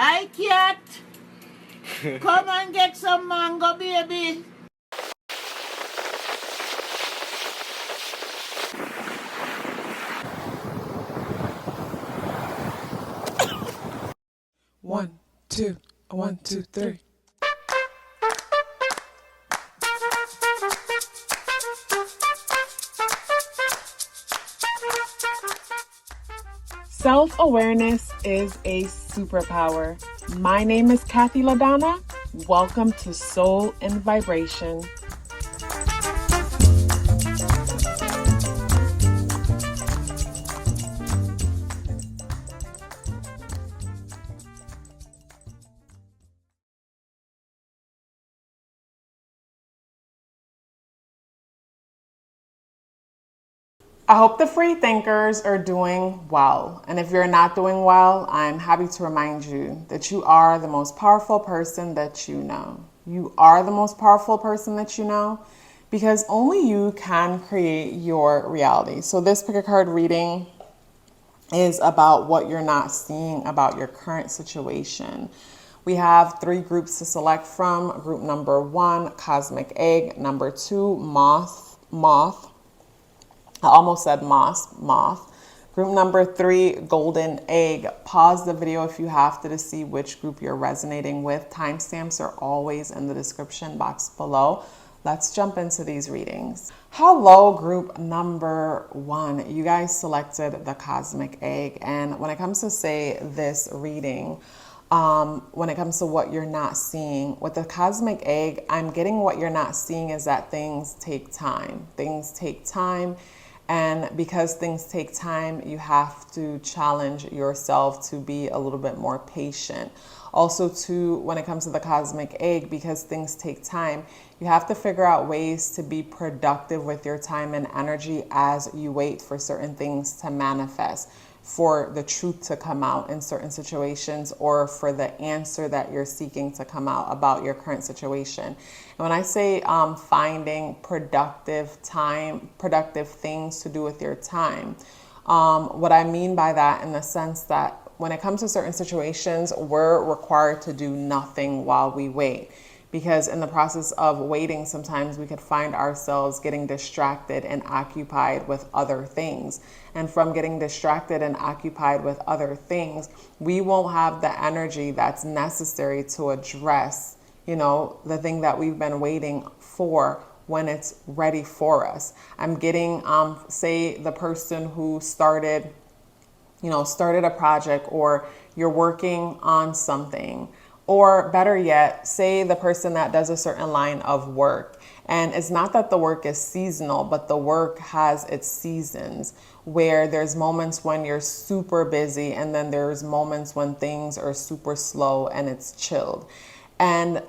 Hi, cat. Come and get some mango, baby. One, two, 1, 2, 3. Self-awareness is a superpower. My name is KathyLaDonna. Welcome to Soul and Vibration. I hope the free thinkers are doing well. And if you're not doing well, I'm happy to remind you that you are the most powerful person that you know. You are the most powerful person that you know because only you can create your reality. So this pick a card reading is about what you're not seeing about your current situation. We have 3 groups to select from. Group number 1, Cosmic Egg. Number 2, Moth. I almost said moth. Group number 3, Golden Egg. Pause the video if you have to see which group you're resonating with. Timestamps are always in the description box below. Let's jump into these readings. Hello, group number 1. You guys selected the Cosmic Egg. And when it comes to say this reading, when it comes to what you're not seeing, with the Cosmic Egg, I'm getting what you're not seeing is that things take time. Things take time. And because things take time, you have to challenge yourself to be a little bit more patient. Also, too, when it comes to the Cosmic Egg, because things take time, you have to figure out ways to be productive with your time and energy as you wait for certain things to manifest, for the truth to come out in certain situations, or for the answer that you're seeking to come out about your current situation. And when I say finding productive things to do with your time, what I mean by that in the sense that when it comes to certain situations, we're required to do nothing while we wait. Because in the process of waiting, sometimes we could find ourselves getting distracted and occupied with other things. And from getting distracted and occupied with other things, we won't have the energy that's necessary to address, the thing that we've been waiting for when it's ready for us. I'm getting, say, the person who started a project, or you're working on something. Or better yet, say the person that does a certain line of work. And it's not that the work is seasonal, but the work has its seasons, where there's moments when you're super busy, and then there's moments when things are super slow and it's chilled. And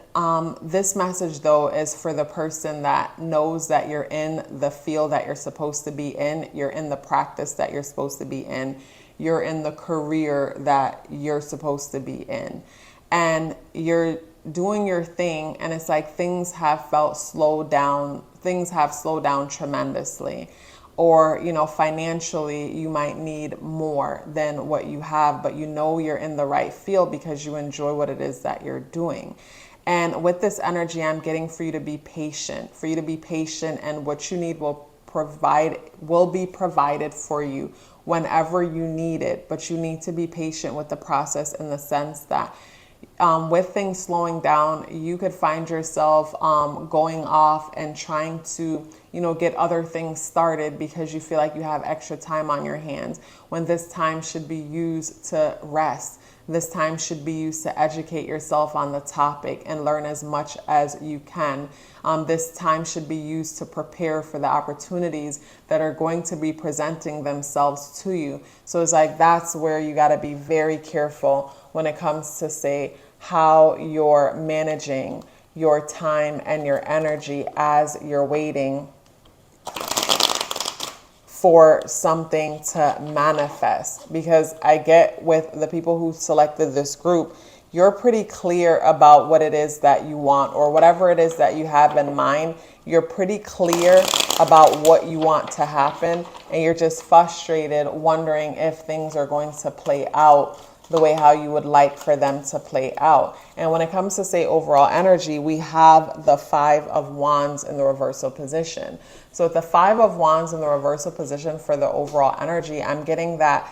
this message, though, is for the person that knows that you're in the field that you're supposed to be in, you're in the practice that you're supposed to be in, you're in the career that you're supposed to be in. And you're doing your thing, and it's like things have slowed down tremendously. Or, financially, you might need more than what you have, but you're in the right field because you enjoy what it is that you're doing. And with this energy, I'm getting for you to be patient, and what you need will be provided for you whenever you need it. But you need to be patient with the process, in the sense that with things slowing down, you could find yourself going off and trying to, get other things started because you feel like you have extra time on your hands, when this time should be used to rest. This time should be used to educate yourself on the topic and learn as much as you can. This time should be used to prepare for the opportunities that are going to be presenting themselves to you. So it's like, that's where you got to be very careful when it comes to, say, how you're managing your time and your energy as you're waiting for something to manifest. Because I get with the people who selected this group, you're pretty clear about what it is that you want, or whatever it is that you have in mind. You're pretty clear about what you want to happen, and you're just frustrated, wondering if things are going to play out the way how you would like for them to play out. And when it comes to, say, overall energy, we have the Five of Wands in the reversal position. So with the Five of Wands in the reversal position for the overall energy, I'm getting that,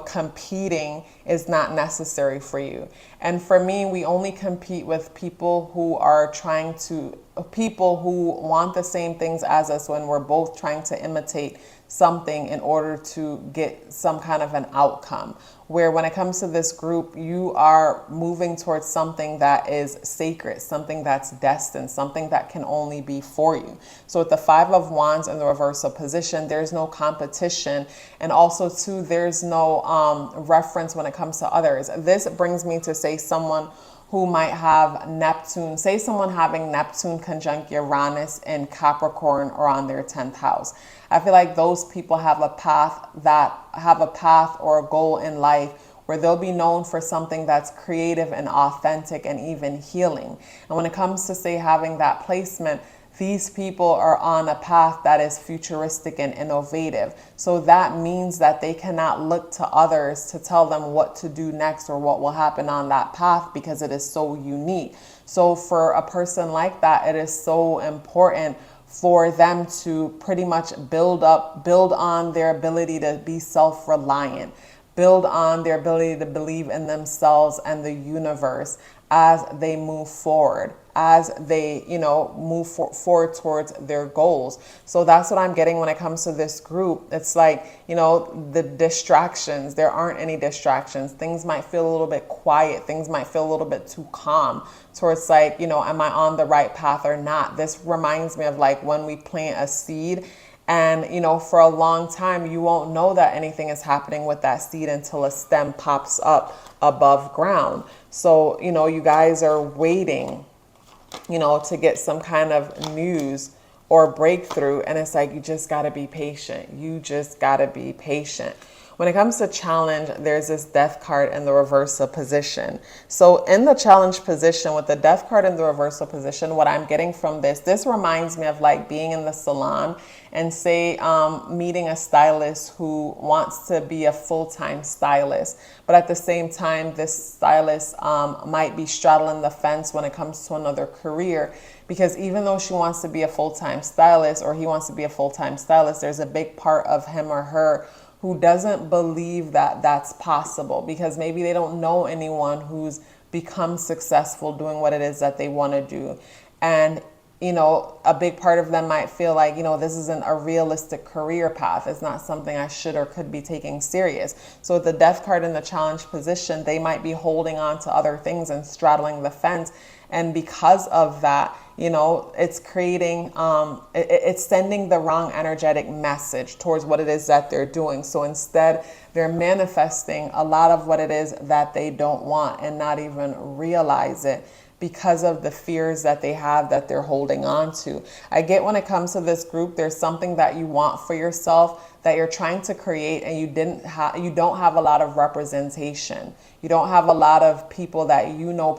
competing is not necessary for you. And for me, we only compete with people who want the same things as us, when we're both trying to imitate something in order to get some kind of an outcome. Where when it comes to this group, you are moving towards something that is sacred, something that's destined, something that can only be for you. So with the Five of Wands in the reversal position, there's no competition. And also too, there's no reference when it comes to others. This brings me to, say, someone who might have Neptune, say someone having Neptune conjunct Uranus in Capricorn or on their 10th house. I feel like those people have a path or a goal in life where they'll be known for something that's creative and authentic and even healing. And when it comes to, say, having that placement, these people are on a path that is futuristic and innovative. So that means that they cannot look to others to tell them what to do next or what will happen on that path, because it is so unique. So for a person like that, it is so important for them to pretty much build on their ability to be self-reliant, build on their ability to believe in themselves and the universe as they move forward, as they, move forward towards their goals. So that's what I'm getting when it comes to this group. It's like, the distractions, there aren't any distractions. Things might feel a little bit quiet. Things might feel a little bit too calm towards like, am I on the right path or not? This reminds me of like when we plant a seed. And, for a long time, you won't know that anything is happening with that seed until a stem pops up above ground. So, you guys are waiting, to get some kind of news or breakthrough. And it's like, you just got to be patient. You just got to be patient. When it comes to challenge, there's this Death card in the reversal position. So in the challenge position with the Death card in the reversal position, what I'm getting from this reminds me of like being in the salon and say meeting a stylist who wants to be a full-time stylist. But at the same time, this stylist might be straddling the fence when it comes to another career. Because even though she wants to be a full-time stylist, or he wants to be a full-time stylist, there's a big part of him or her who doesn't believe that that's possible, because maybe they don't know anyone who's become successful doing what it is that they want to do. And, a big part of them might feel like, this isn't a realistic career path. It's not something I should or could be taking serious. So with the Death card in the challenge position, they might be holding on to other things and straddling the fence. And because of that, it's creating, it's sending the wrong energetic message towards what it is that they're doing. So instead, they're manifesting a lot of what it is that they don't want and not even realize it, because of the fears that they have that they're holding on to. I get when it comes to this group, there's something that you want for yourself that you're trying to create, and you don't have a lot of representation. You don't have a lot of people that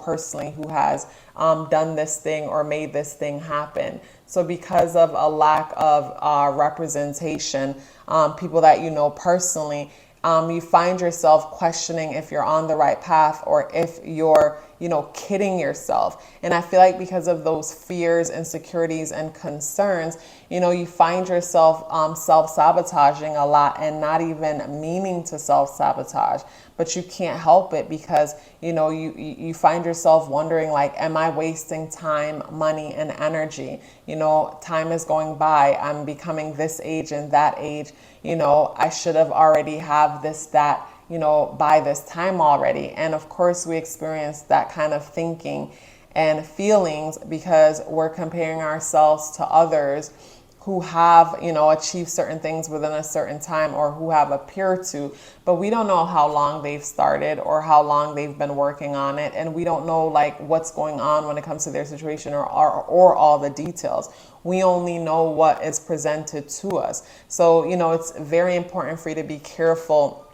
personally who has done this thing or made this thing happen. So because of a lack of representation, people that personally, you find yourself questioning if you're on the right path or if you're, kidding yourself. And I feel like because of those fears, insecurities, and concerns, you find yourself self-sabotaging a lot and not even meaning to self-sabotage. But you can't help it because, you find yourself wondering, like, am I wasting time, money, and energy? Time is going by. I'm becoming this age and that age. I should have already have this, that, by this time already. And of course, we experience that kind of thinking and feelings because we're comparing ourselves to others who have, achieved certain things within a certain time, or who have appeared to, but we don't know how long they've started or how long they've been working on it. And we don't know like what's going on when it comes to their situation or all the details. We only know what is presented to us. So, it's very important for you to be careful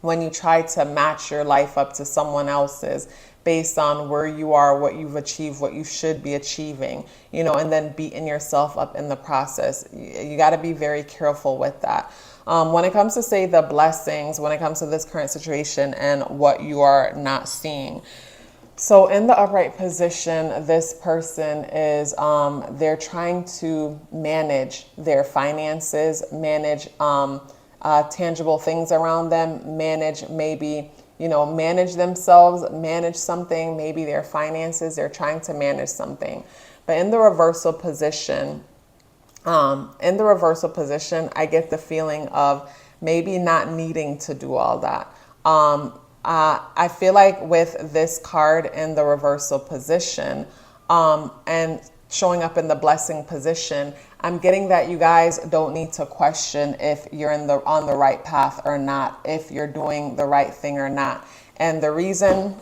when you try to match your life up to someone else's based on where you are, what you've achieved, what you should be achieving, and then beating yourself up in the process. You got to be very careful with that. When it comes to, say, the blessings, when it comes to this current situation and what you are not seeing. So in the upright position, this person is, they're trying to manage their finances, manage tangible things around them, manage maybe, manage themselves, manage something, maybe their finances, they're trying to manage something. But in the reversal position, I get the feeling of maybe not needing to do all that. I feel like with this card in the reversal position, and showing up in the blessing position, I'm getting that you guys don't need to question if you're on the right path or not, if you're doing the right thing or not. And the reason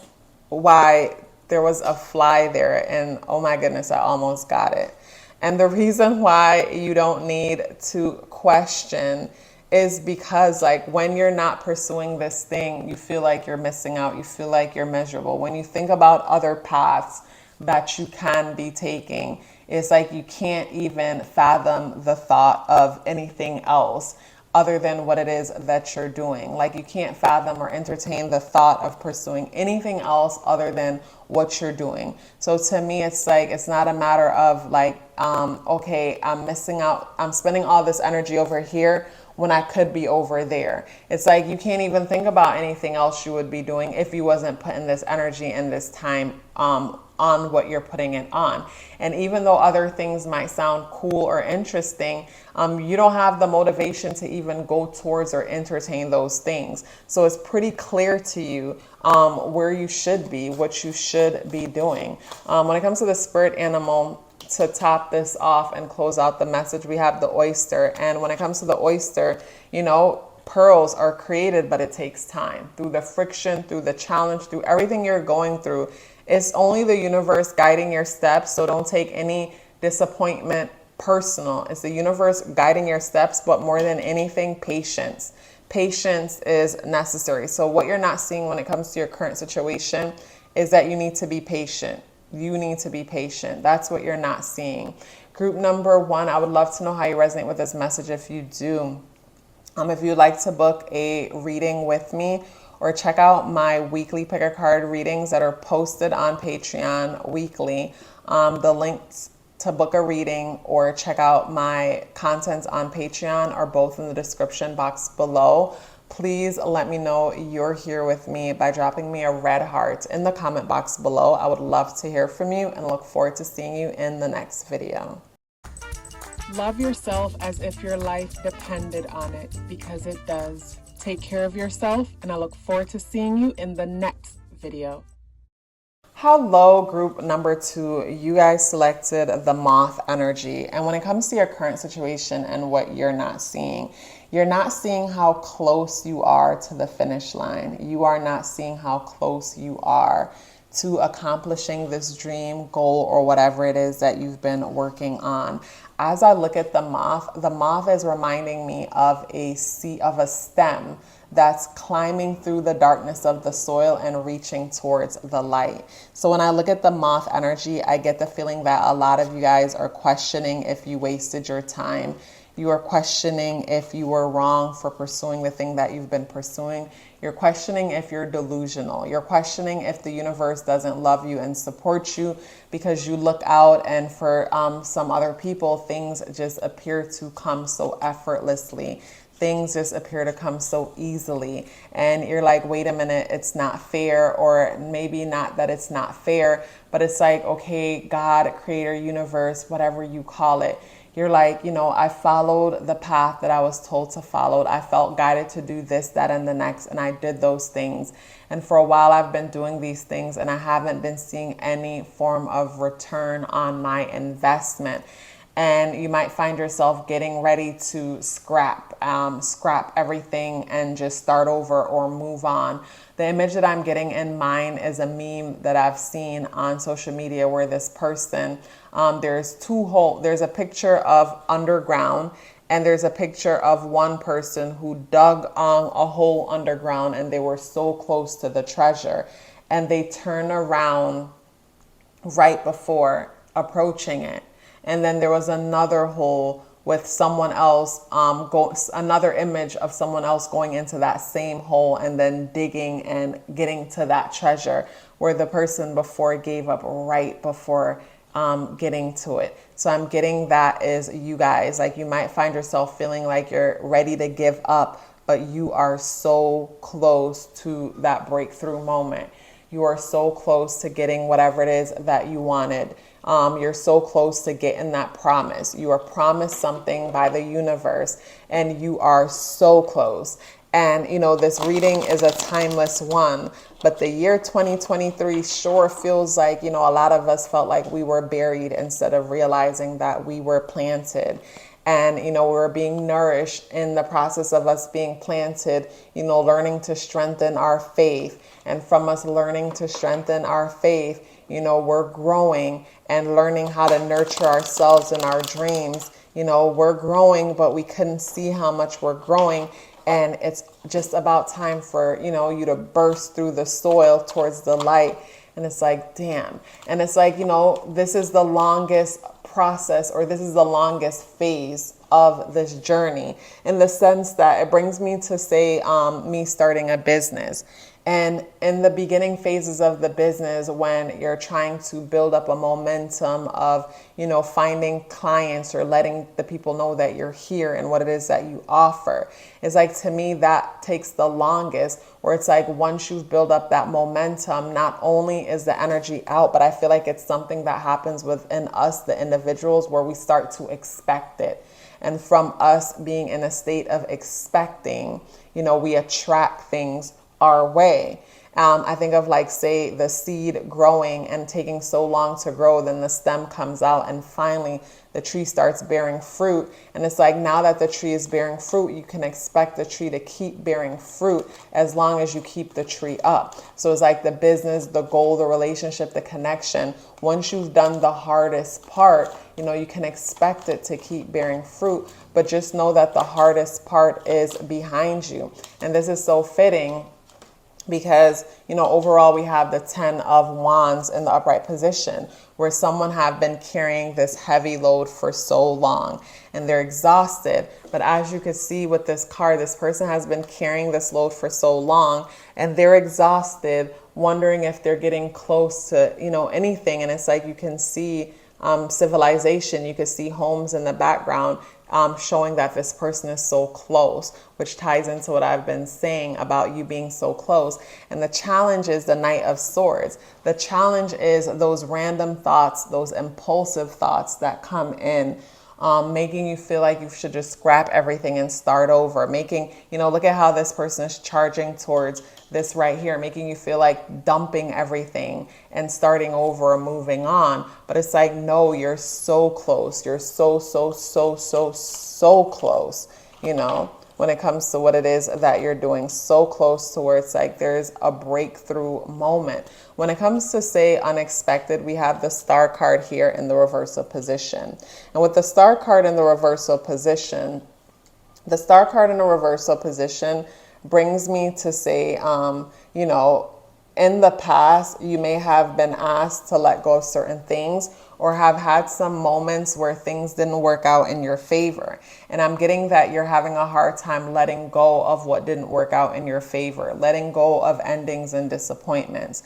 why there was a fly there, and oh my goodness, I almost got it. And the reason why you don't need to question is because, like, when you're not pursuing this thing, you feel like you're missing out. You feel like you're miserable. When you think about other paths that you can be taking, it's like you can't even fathom the thought of anything else other than what it is that you're doing. Like, you can't fathom or entertain the thought of pursuing anything else other than what you're doing. So to me, it's like, it's not a matter of like, okay, I'm missing out, I'm spending all this energy over here when I could be over there. It's like you can't even think about anything else you would be doing if you wasn't putting this energy and this time on what you're putting it on. And even though other things might sound cool or interesting, you don't have the motivation to even go towards or entertain those things. So it's pretty clear to you where you should be, what you should be doing. When it comes to the spirit animal, to top this off and close out the message, we have the oyster. And when it comes to the oyster, pearls are created, but it takes time. Through the friction, through the challenge, through everything you're going through, it's only the universe guiding your steps. So don't take any disappointment personal. It's the universe guiding your steps, but more than anything, patience. Patience is necessary. So what you're not seeing when it comes to your current situation is that you need to be patient. You need to be patient. That's what you're not seeing. Group number 1, I would love to know how you resonate with this message. If you do, if you'd like to book a reading with me or check out my weekly pick a card readings that are posted on Patreon weekly, the links to book a reading or check out my content on Patreon are both in the description box below. Please let me know you're here with me by dropping me a red heart in the comment box below. I would love to hear from you and look forward to seeing you in the next video. Love yourself as if your life depended on it, because it does. Take care of yourself, and I look forward to seeing you in the next video. Hello, group number 2. You guys selected the moth energy. And when it comes to your current situation and what you're not seeing how close you are to the finish line. You are not seeing how close you are to accomplishing this dream, goal, or whatever it is that you've been working on. As I look at the moth is reminding me of a stem that's climbing through the darkness of the soil and reaching towards the light. So when I look at the moth energy, I get the feeling that a lot of you guys are questioning if you wasted your time. You are questioning if you were wrong for pursuing the thing that you've been pursuing. You're questioning if you're delusional. You're questioning if the universe doesn't love you and support you because you look out and for some other people, things just appear to come so effortlessly. Things just appear to come so easily. And you're like, wait a minute, it's not fair. Or maybe not that it's not fair, but it's like, okay, God, creator, universe, whatever you call it. You're like, I followed the path that I was told to follow. I felt guided to do this, that, and the next, and I did those things. And for a while, I've been doing these things, and I haven't been seeing any form of return on my investment. And you might find yourself getting ready to scrap everything and just start over or move on. The image that I'm getting in mind is a meme that I've seen on social media where this person, there's a picture of underground and there's a picture of one person who dug a hole underground and they were so close to the treasure and they turn around right before approaching it. And then there was another hole with someone else, another image of someone else going into that same hole and then digging and getting to that treasure where the person before gave up right before getting to it. So I'm getting that is you guys, like you might find yourself feeling like you're ready to give up, but you are so close to that breakthrough moment. You are so close to getting whatever it is that you wanted. You're so close to getting that promise. You are promised something by the universe and you are so close. And, you know, this reading is a timeless one, but the year 2023 sure feels like, you know, a lot of us felt like we were buried instead of realizing that we were planted. And, you know, we're being nourished in the process of us being planted, you know, learning to strengthen our faith. And from us learning to strengthen our faith, you know, we're growing and learning how to nurture ourselves and our dreams. You know, we're growing, but we couldn't see how much we're growing. And it's just about time for, you know, you to burst through the soil towards the light. And it's like, damn. And it's like, you know, this is the longest process, or this is the longest phase of this journey, in the sense that it brings me to say me starting a business. And in the beginning phases of the business, when you're trying to build up a momentum of, you know, finding clients or letting the people know that you're here and what it is that you offer, it's like, to me, that takes the longest, where it's like once you've built up that momentum, not only is the energy out, but I feel like it's something that happens within us, the individuals, where we start to expect it. And from us being in a state of expecting, you know, we attract things our way. I think of, like, say, the seed growing and taking so long to grow, then the stem comes out and finally the tree starts bearing fruit. And it's like, now that the tree is bearing fruit, you can expect the tree to keep bearing fruit as long as you keep the tree up. So it's like the business, the goal, the relationship, the connection. Once you've done the hardest part, you know, you can expect it to keep bearing fruit, but just know that the hardest part is behind you. And this is so fitting, because, you know, overall we have the 10 of Wands in the upright position, where someone have been carrying this heavy load for so long and they're exhausted. But as you can see with this card, this person has been carrying this load for so long and they're exhausted, wondering if they're getting close to, you know, anything. And it's like, you can see civilization, you can see homes in the background, showing that this person is so close, which ties into what I've been saying about you being so close. And the challenge is the Knight of Swords. The challenge is those random thoughts, those impulsive thoughts that come in, making you feel like you should just scrap everything and start over. Making, you know, look at how this person is charging towards this right here, making you feel like dumping everything and starting over or moving on. But it's like, no, you're so close. You're so close, you know, when it comes to what it is that you're doing. So close to where it's like there's a breakthrough moment. When it comes to, say, unexpected, we have the Star card here in the reversal position. And with the Star card in the reversal position, the Star card in the reversal position brings me to say, you know, in the past, you may have been asked to let go of certain things, or have had some moments where things didn't work out in your favor. And I'm getting that you're having a hard time letting go of what didn't work out in your favor, letting go of endings and disappointments.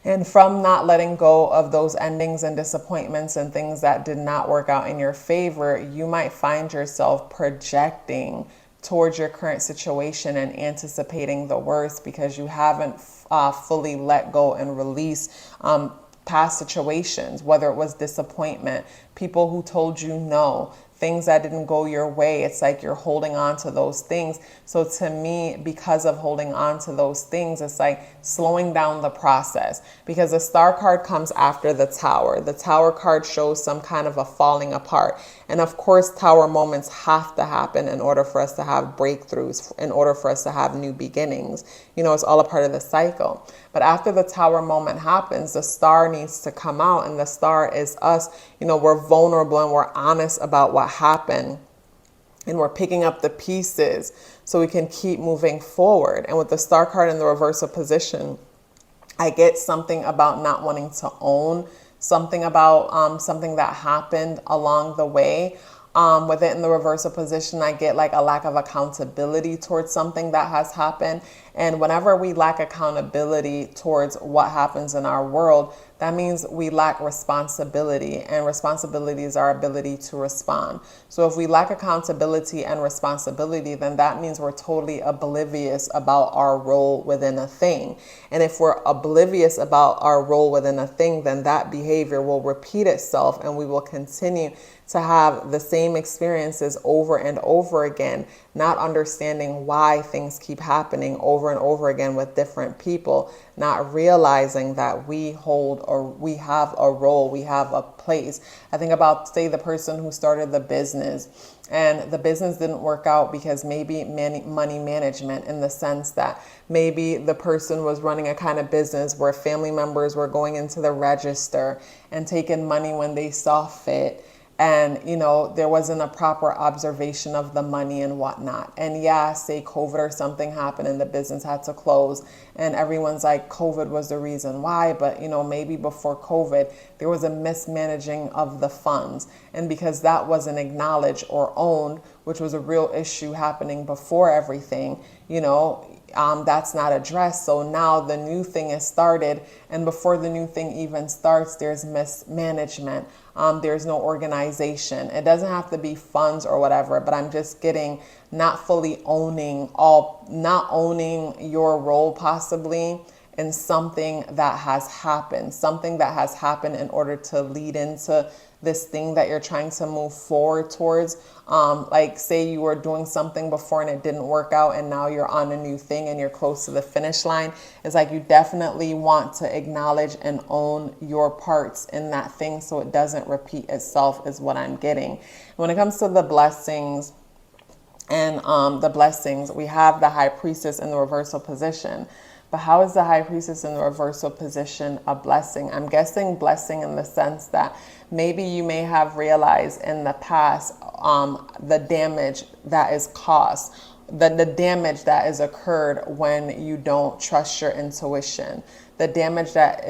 And from not letting go of those endings and disappointments and things that did not work out in your favor, you might find yourself projecting towards your current situation and anticipating the worst, because you haven't fully let go and release past situations, whether it was disappointment, people who told you no, things that didn't go your way. It's like you're holding on to those things. So to me, because of holding on to those things, it's like slowing down the process, because the Star card comes after the Tower. The Tower card shows some kind of a falling apart. And of course, Tower moments have to happen in order for us to have breakthroughs, in order for us to have new beginnings. You know, it's all a part of the cycle. But after the Tower moment happens, the Star needs to come out, and the Star is us. You know, we're vulnerable and we're honest about what happened, and we're picking up the pieces so we can keep moving forward. And with the Star card in the reversal position, I get something about not wanting to own something, about something that happened along the way. With it in the reversal position, I get like a lack of accountability towards something that has happened. And whenever we lack accountability towards what happens in our world, that means we lack responsibility, and responsibility is our ability to respond. So if we lack accountability and responsibility, then that means we're totally oblivious about our role within a thing. And if we're oblivious about our role within a thing, then that behavior will repeat itself, and we will continue to have the same experiences over and over again, not understanding why things keep happening over and over again with different people, not realizing that we hold, or we have a role, we have a place. I think about, say, the person who started the business, and the business didn't work out because maybe money management, in the sense that maybe the person was running a kind of business where family members were going into the register and taking money when they saw fit. And, there wasn't a proper observation of the money and whatnot. And yeah, say COVID or something happened and the business had to close. And everyone's like, COVID was the reason why. But, maybe before COVID, there was a mismanaging of the funds. And because that wasn't acknowledged or owned, which was a real issue happening before everything, that's not addressed. So now the new thing is started, and before the new thing even starts, there's mismanagement. There's no organization. It doesn't have to be funds or whatever, but I'm just getting not fully not owning your role possibly in something that has happened in order to lead into this thing that you're trying to move forward towards. Like say you were doing something before and it didn't work out, and now you're on a new thing and you're close to the finish line. It's like you definitely want to acknowledge and own your parts in that thing so it doesn't repeat itself, is what I'm getting. When it comes to the blessings, we have the High Priestess in the reversal position. But how is the High Priestess in the reversal position a blessing? I'm guessing blessing in the sense that maybe you may have realized in the past the damage that is caused, the damage that is occurred when you don't trust your intuition. The damage that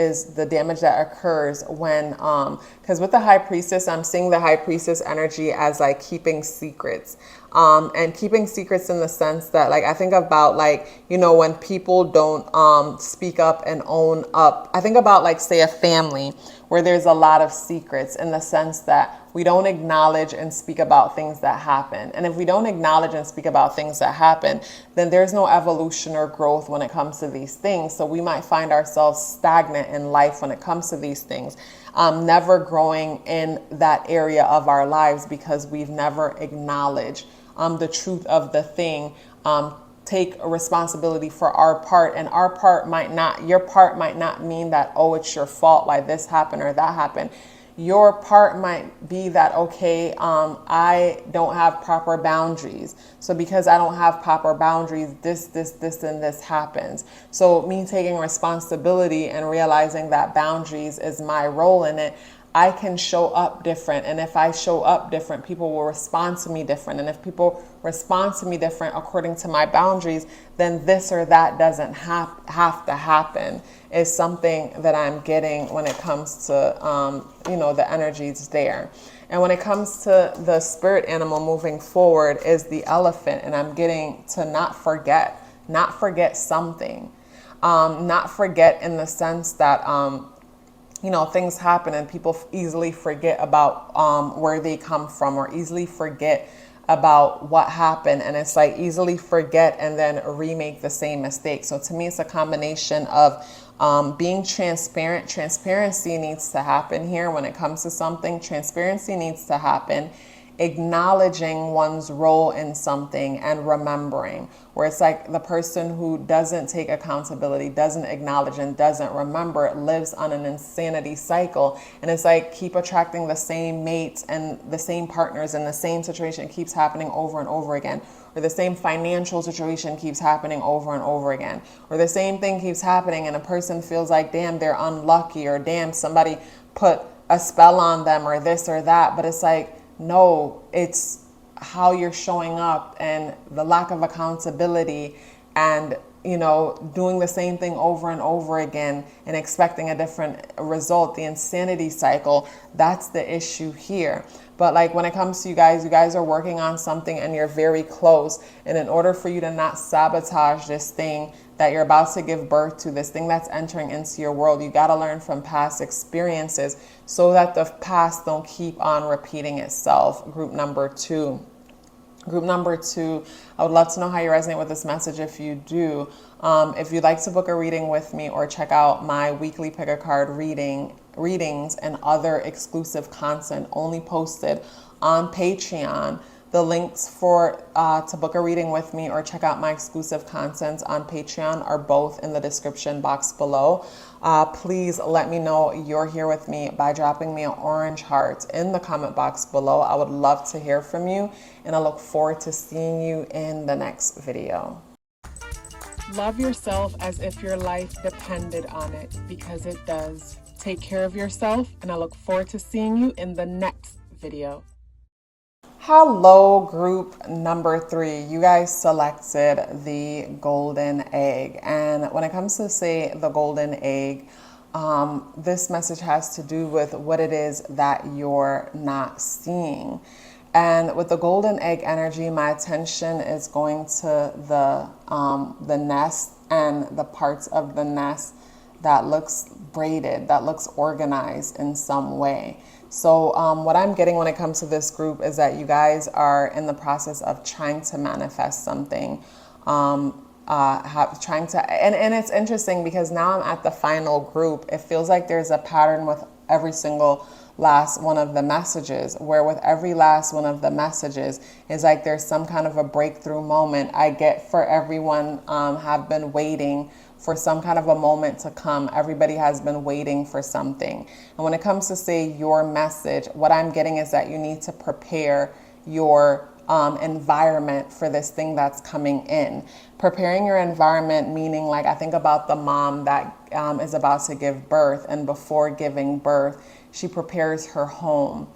occurs when, because with the High Priestess, I'm seeing the High Priestess energy as like keeping secrets. And keeping secrets in the sense that, like, I think about, like, when people don't speak up and own up. I think about, like, say, a family where there's a lot of secrets, in the sense that we don't acknowledge and speak about things that happen. And if we don't acknowledge and speak about things that happen, then there's no evolution or growth when it comes to these things. So we might find ourselves stagnant in life when it comes to these things, never growing in that area of our lives because we've never acknowledged the truth of the thing. Take a responsibility for our part, and your part might not mean that, oh, it's your fault why this happened or that happened. Your part might be that, okay, I don't have proper boundaries. So because I don't have proper boundaries, this, and this happens. So me taking responsibility and realizing that boundaries is my role in it, I can show up different. And if I show up different, people will respond to me different. And if people respond to me different according to my boundaries, then this or that doesn't have to happen, is something that I'm getting when it comes to, the energies there. And when it comes to the spirit animal moving forward is the elephant. And I'm getting to not forget something. Not forget in the sense that, things happen and people easily forget about where they come from, or easily forget about what happened. And it's like easily forget and then remake the same mistake. So to me, it's a combination of being transparent. Transparency needs to happen here when it comes to something. Transparency needs to happen. Acknowledging one's role in something and remembering, where it's like the person who doesn't take accountability, doesn't acknowledge, and doesn't remember lives on an insanity cycle. And it's like keep attracting the same mates and the same partners, and the same situation keeps happening over and over again, or the same financial situation keeps happening over and over again, or the same thing keeps happening and a person feels like, damn, they're unlucky, or damn, somebody put a spell on them, or this or that. But it's like, no, it's how you're showing up and the lack of accountability and doing the same thing over and over again and expecting a different result, the insanity cycle, that's the issue here. But like when it comes to you guys are working on something and you're very close. And in order for you to not sabotage this thing that you're about to give birth to, this thing that's entering into your world, you got to learn from past experiences so that the past don't keep on repeating itself. Group number two, I would love to know how you resonate with this message. If you do, if you'd like to book a reading with me or check out my weekly pick a card readings and other exclusive content only posted on Patreon, the links for to book a reading with me or check out my exclusive content on Patreon are both in the description box below. Please let me know you're here with me by dropping me an orange heart in the comment box below. I would love to hear from you, and I look forward to seeing you in the next video. Love yourself as if your life depended on it, because it does. Take care of yourself, and I look forward to seeing you in the next video. Hello, group number 3. You guys selected the golden egg. And when it comes to say the golden egg, this message has to do with what it is that you're not seeing. And with the golden egg energy, my attention is going to the nest and the parts of the nest that looks braided, that looks organized in some way. So what I'm getting when it comes to this group is that you guys are in the process of trying to manifest something, and it's interesting because now I'm at the final group. It feels like there's a pattern with every single last one of the messages, where with every last one of the messages is like there's some kind of a breakthrough moment. I get for everyone have been waiting for some kind of a moment to come. Everybody has been waiting for something. And when it comes to say your message, what I'm getting is that you need to prepare your environment for this thing that's coming in. Preparing your environment, meaning like I think about the mom that is about to give birth, and before giving birth, she prepares her home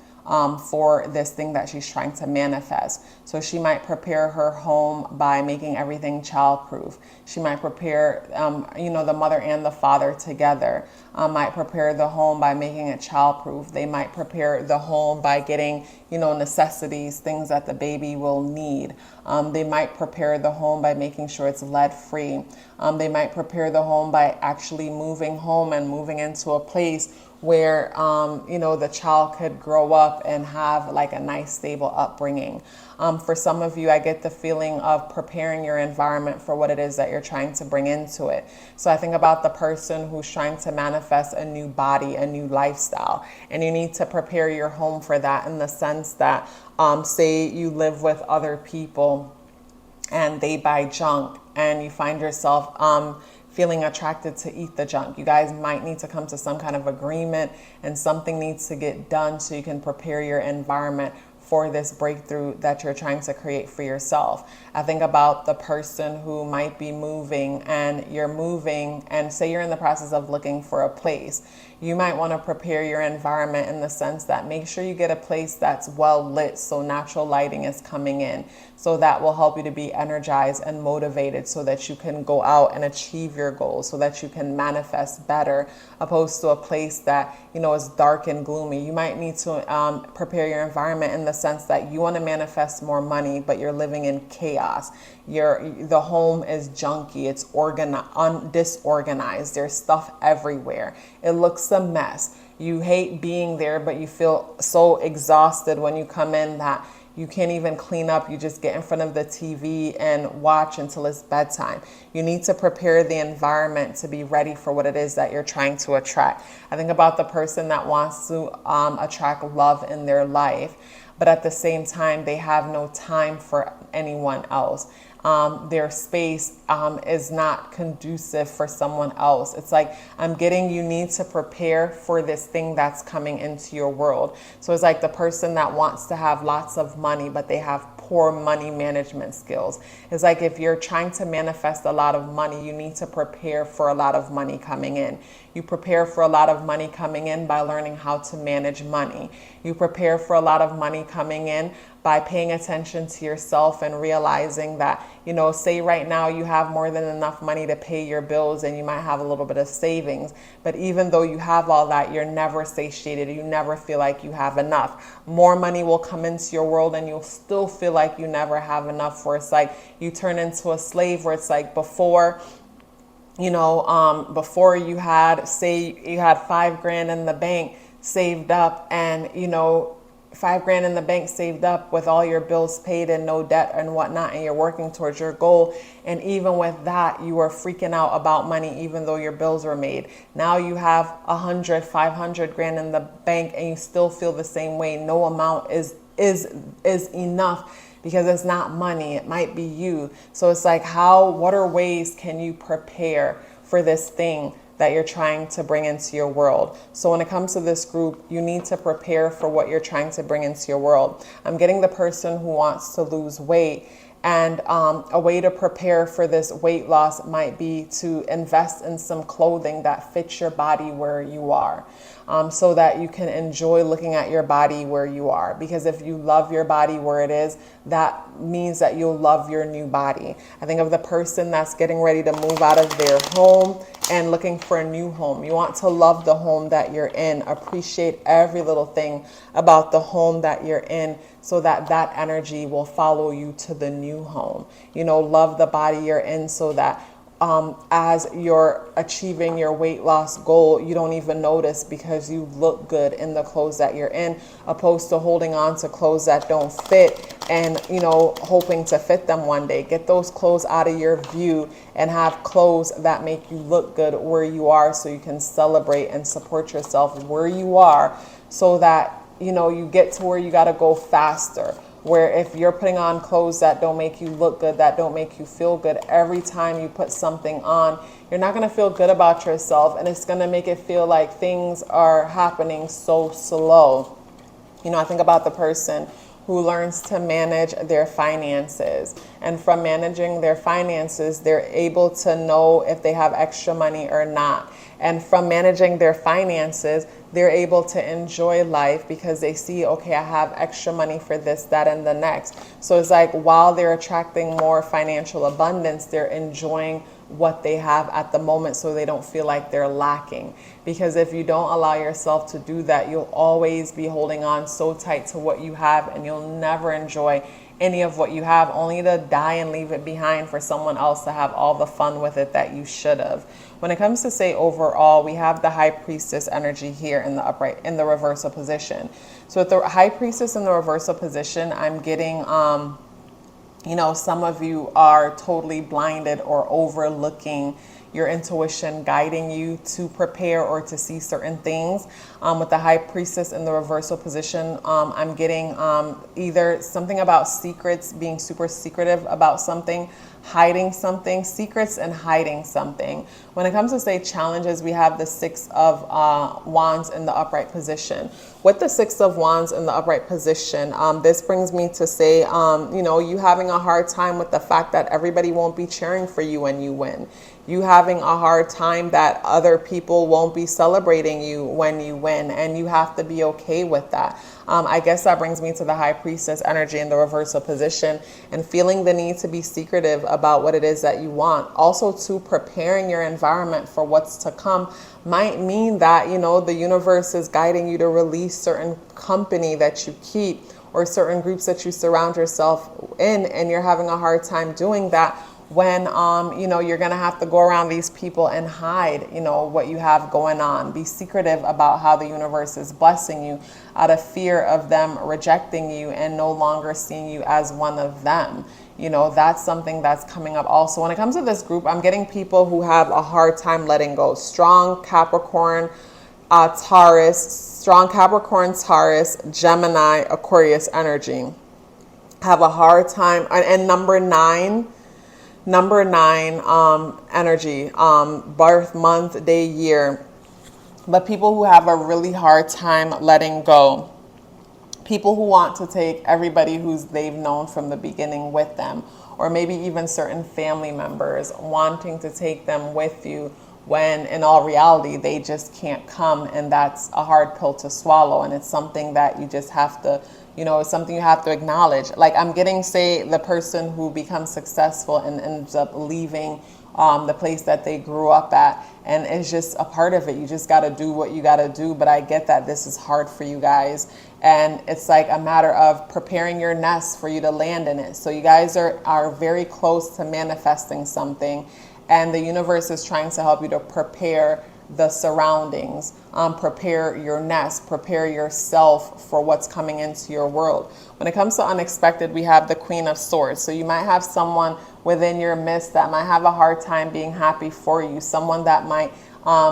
for this thing that she's trying to manifest. So she might prepare her home by making everything childproof. She might prepare, the mother and the father together might prepare the home by making it childproof. They might prepare the home by getting, necessities, things that the baby will need. They might prepare the home by making sure it's lead free. They might prepare the home by actually moving home and moving into a place where, the child could grow up and have like a nice, stable upbringing. For some of you, I get the feeling of preparing your environment for what it is that you're trying to bring into it. So I think about the person who's trying to manifest a new body, a new lifestyle, and you need to prepare your home for that in the sense that, say you live with other people and they buy junk and you find yourself, feeling attracted to eat the junk. You guys might need to come to some kind of agreement, and something needs to get done so you can prepare your environment for this breakthrough that you're trying to create for yourself. I think about the person who might be moving, and you're moving, and say you're in the process of looking for a place. You might want to prepare your environment in the sense that make sure you get a place that's well lit so natural lighting is coming in. So that will help you to be energized and motivated so that you can go out and achieve your goals, so that you can manifest better, opposed to a place that, is dark and gloomy. You might need to prepare your environment in the sense that you want to manifest more money, but you're living in chaos. The home is junky, it's disorganized, there's stuff everywhere. It looks a mess. You hate being there, but you feel so exhausted when you come in that you can't even clean up. You just get in front of the TV and watch until it's bedtime. You need to prepare the environment to be ready for what it is that you're trying to attract. I think about the person that wants to attract love in their life, but at the same time, they have no time for anyone else. Their space is not conducive for someone else. It's like, I'm getting, you need to prepare for this thing that's coming into your world. So it's like the person that wants to have lots of money, but they have poor money management skills. It's like if you're trying to manifest a lot of money, you need to prepare for a lot of money coming in. You prepare for a lot of money coming in by learning how to manage money. You prepare for a lot of money coming in by paying attention to yourself and realizing that, say right now you have more than enough money to pay your bills and you might have a little bit of savings. But even though you have all that, you're never satiated. You never feel like you have enough. More money will come into your world and you'll still feel like you never have enough, where it's like you turn into a slave, where it's like before you had, say you had $5,000 in the bank saved up, and $5,000 in the bank saved up with all your bills paid and no debt and whatnot, and you're working towards your goal. And even with that, you were freaking out about money, even though your bills were made. Now you have 100, 500 grand in the bank and you still feel the same way. No amount is enough, because it's not money. It might be you. So it's like, what are ways can you prepare for this thing that you're trying to bring into your world? So when it comes to this group, you need to prepare for what you're trying to bring into your world. I'm getting the person who wants to lose weight. And a way to prepare for this weight loss might be to invest in some clothing that fits your body where you are, so that you can enjoy looking at your body where you are. Because if you love your body where it is, that means that you'll love your new body. I think of the person that's getting ready to move out of their home and looking for a new home. You want to love the home that you're in, appreciate every little thing about the home that you're in, so that that energy will follow you to the new home. Love the body you're in, so that as you're achieving your weight loss goal, you don't even notice, because you look good in the clothes that you're in, opposed to holding on to clothes that don't fit and, hoping to fit them one day. Get those clothes out of your view and have clothes that make you look good where you are, so you can celebrate and support yourself where you are, so that, you get to where you got to go faster. Where if you're putting on clothes that don't make you look good, that don't make you feel good, every time you put something on, you're not going to feel good about yourself, and it's going to make it feel like things are happening so slow. I think about the person who learns to manage their finances. And from managing their finances, they're able to know if they have extra money or not. And from managing their finances, they're able to enjoy life, because they see, okay, I have extra money for this, that, and the next. So it's like, while they're attracting more financial abundance, they're enjoying what they have at the moment, so they don't feel like they're lacking. Because if you don't allow yourself to do that, you'll always be holding on so tight to what you have, and you'll never enjoy any of what you have, only to die and leave it behind for someone else to have all the fun with it that you should have. When it comes to, say, overall, we have the High Priestess energy here in the reversal position. So with the High Priestess in the reversal position, I'm getting some of you are totally blinded or overlooking your intuition guiding you to prepare or to see certain things. With the High Priestess in the reversal position, I'm getting either something about secrets, being super secretive about something, hiding something, secrets and hiding something. When it comes to, say, challenges, we have the Six of Wands in the upright position. With the Six of Wands in the upright position, this brings me to say, you having a hard time with the fact that everybody won't be cheering for you when you win. You having a hard time that other people won't be celebrating you when you win, and you have to be okay with that. I guess that brings me to the High Priestess energy in the reversal position, and feeling the need to be secretive about what it is that you want. Also, to preparing your environment for what's to come might mean that, the universe is guiding you to release certain company that you keep, or certain groups that you surround yourself in, and you're having a hard time doing that when, you're going to have to go around these people and hide, what you have going on. Be secretive about how the universe is blessing you out of fear of them rejecting you and no longer seeing you as one of them. That's something that's coming up also. When it comes to this group, I'm getting people who have a hard time letting go. Strong Capricorn, Taurus, Gemini, Aquarius energy. Have a hard time. And number nine energy, birth, month, day, year. But people who have a really hard time letting go. People who want to take everybody they've known from the beginning with them, or maybe even certain family members wanting to take them with you when in all reality they just can't come, and that's a hard pill to swallow. And it's something that you just have to, you know, it's something you have to acknowledge. Like I'm getting, say, the person who becomes successful and ends up leaving the place that they grew up at, and it's just a part of it. You just got to do what you got to do. But I get that this is hard for you guys, and it's like a matter of preparing your nest for you to land in it. So you guys are very close to manifesting something, and the universe is trying to help you to prepare the surroundings, prepare your nest, prepare yourself for what's coming into your world. When it comes to unexpected, we have the Queen of Swords. So you might have someone within your midst that might have a hard time being happy for you, someone that might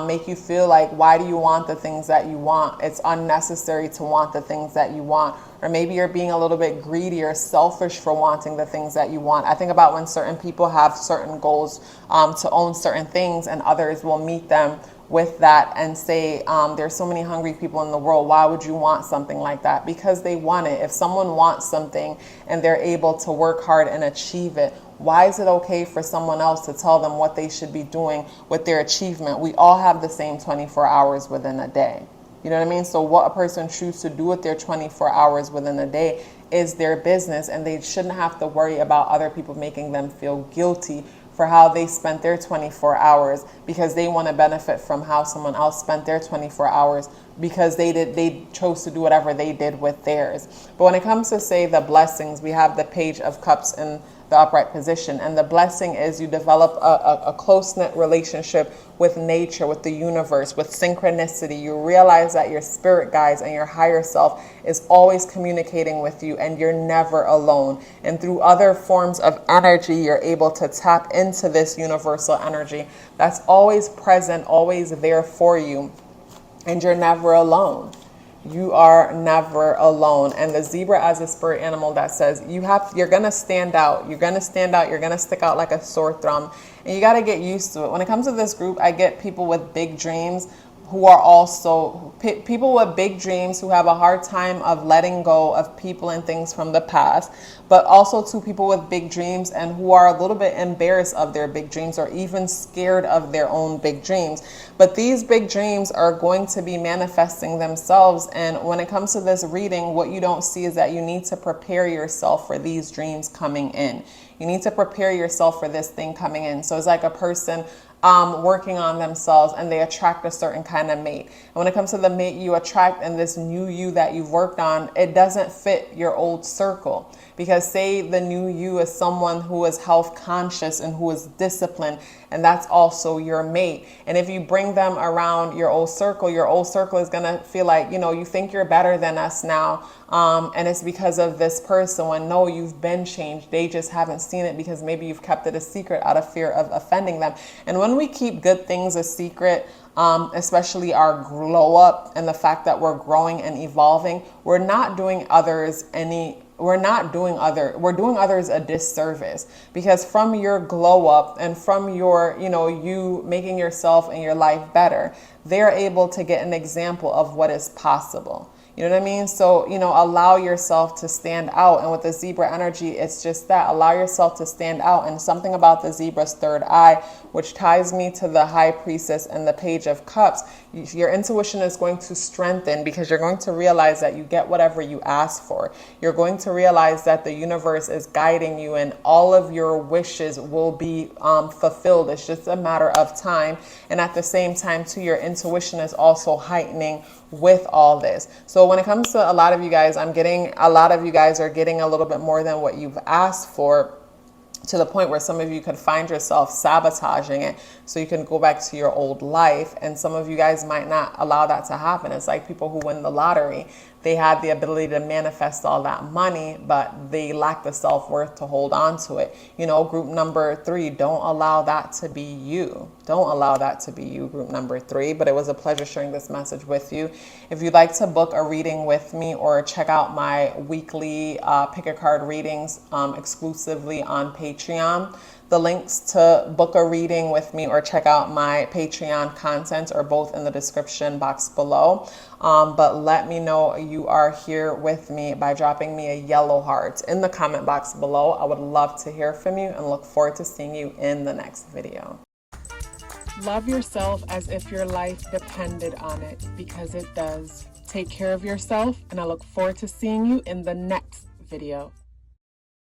make you feel like, why do you want the things that you want? It's unnecessary to want the things that you want. Or maybe you're being a little bit greedy or selfish for wanting the things that you want. I think about when certain people have certain goals to own certain things, and others will meet them with that and say, there's so many hungry people in the world. Why would you want something like that? Because they want it. If someone wants something and they're able to work hard and achieve it, why is it okay for someone else to tell them what they should be doing with their achievement? We all have the same 24 hours within a day. You know what I mean? So what a person chooses to do with their 24 hours within a day is their business, and they shouldn't have to worry about other people making them feel guilty for how they spent their 24 hours, because they want to benefit from how someone else spent their 24 hours because they chose to do whatever they did with theirs. But when it comes to, say, the blessings, we have the Page of Cups in the upright position, and the blessing is you develop a close-knit relationship with nature, with the universe, with synchronicity. You realize that your spirit guides and your higher self is always communicating with you, and you're never alone. And through other forms of energy, you're able to tap into this universal energy that's always present, always there for you, and you're never alone. You are never alone. And the zebra as a spirit animal that says you're going to stand out. You're going to stand out. You're going to stick out like a sore thumb. And you got to get used to it. When it comes to this group, I get people with big dreams who are also people with big dreams who have a hard time of letting go of people and things from the past, but also to people with big dreams and who are a little bit embarrassed of their big dreams or even scared of their own big dreams. But these big dreams are going to be manifesting themselves. And when it comes to this reading, what you don't see is that you need to prepare yourself for these dreams coming in. You need to prepare yourself for this thing coming in. So it's like a person working on themselves, and they attract a certain kind of mate. And when it comes to the mate you attract and this new you that you've worked on, it doesn't fit your old circle. Because say the new you is someone who is health conscious and who is disciplined, and that's also your mate. And if you bring them around your old circle is going to feel like, you think you're better than us now. And it's because of this person, when no, you've been changed. They just haven't seen it because maybe you've kept it a secret out of fear of offending them. And when we keep good things a secret, especially our glow up and the fact that we're growing and evolving, we're doing others a disservice, because from your glow up and from your, you making yourself and your life better, they're able to get an example of what is possible. You know what I mean? So, allow yourself to stand out. And with the zebra energy, it's just that. Allow yourself to stand out. And something about the zebra's third eye, which ties me to the High Priestess and the Page of Cups, your intuition is going to strengthen, because you're going to realize that you get whatever you ask for. You're going to realize that the universe is guiding you, and all of your wishes will be fulfilled. It's just a matter of time. And at the same time, too, your intuition is also heightening with all this. So when it comes to a lot of you guys, a lot of you guys are getting a little bit more than what you've asked for, to the point where some of you could find yourself sabotaging it so you can go back to your old life. And some of you guys might not allow that to happen. It's like people who win the lottery. They had the ability to manifest all that money, but they lack the self-worth to hold on to it. Group number 3, don't allow that to be you. Don't allow that to be you, group number 3. But it was a pleasure sharing this message with you. If you'd like to book a reading with me or check out my weekly pick a card readings exclusively on Patreon, the links to book a reading with me or check out my Patreon content are both in the description box below. But let me know you are here with me by dropping me a yellow heart in the comment box below. I would love to hear from you and look forward to seeing you in the next video. Love yourself as if your life depended on it, because it does. Take care of yourself, and I look forward to seeing you in the next video.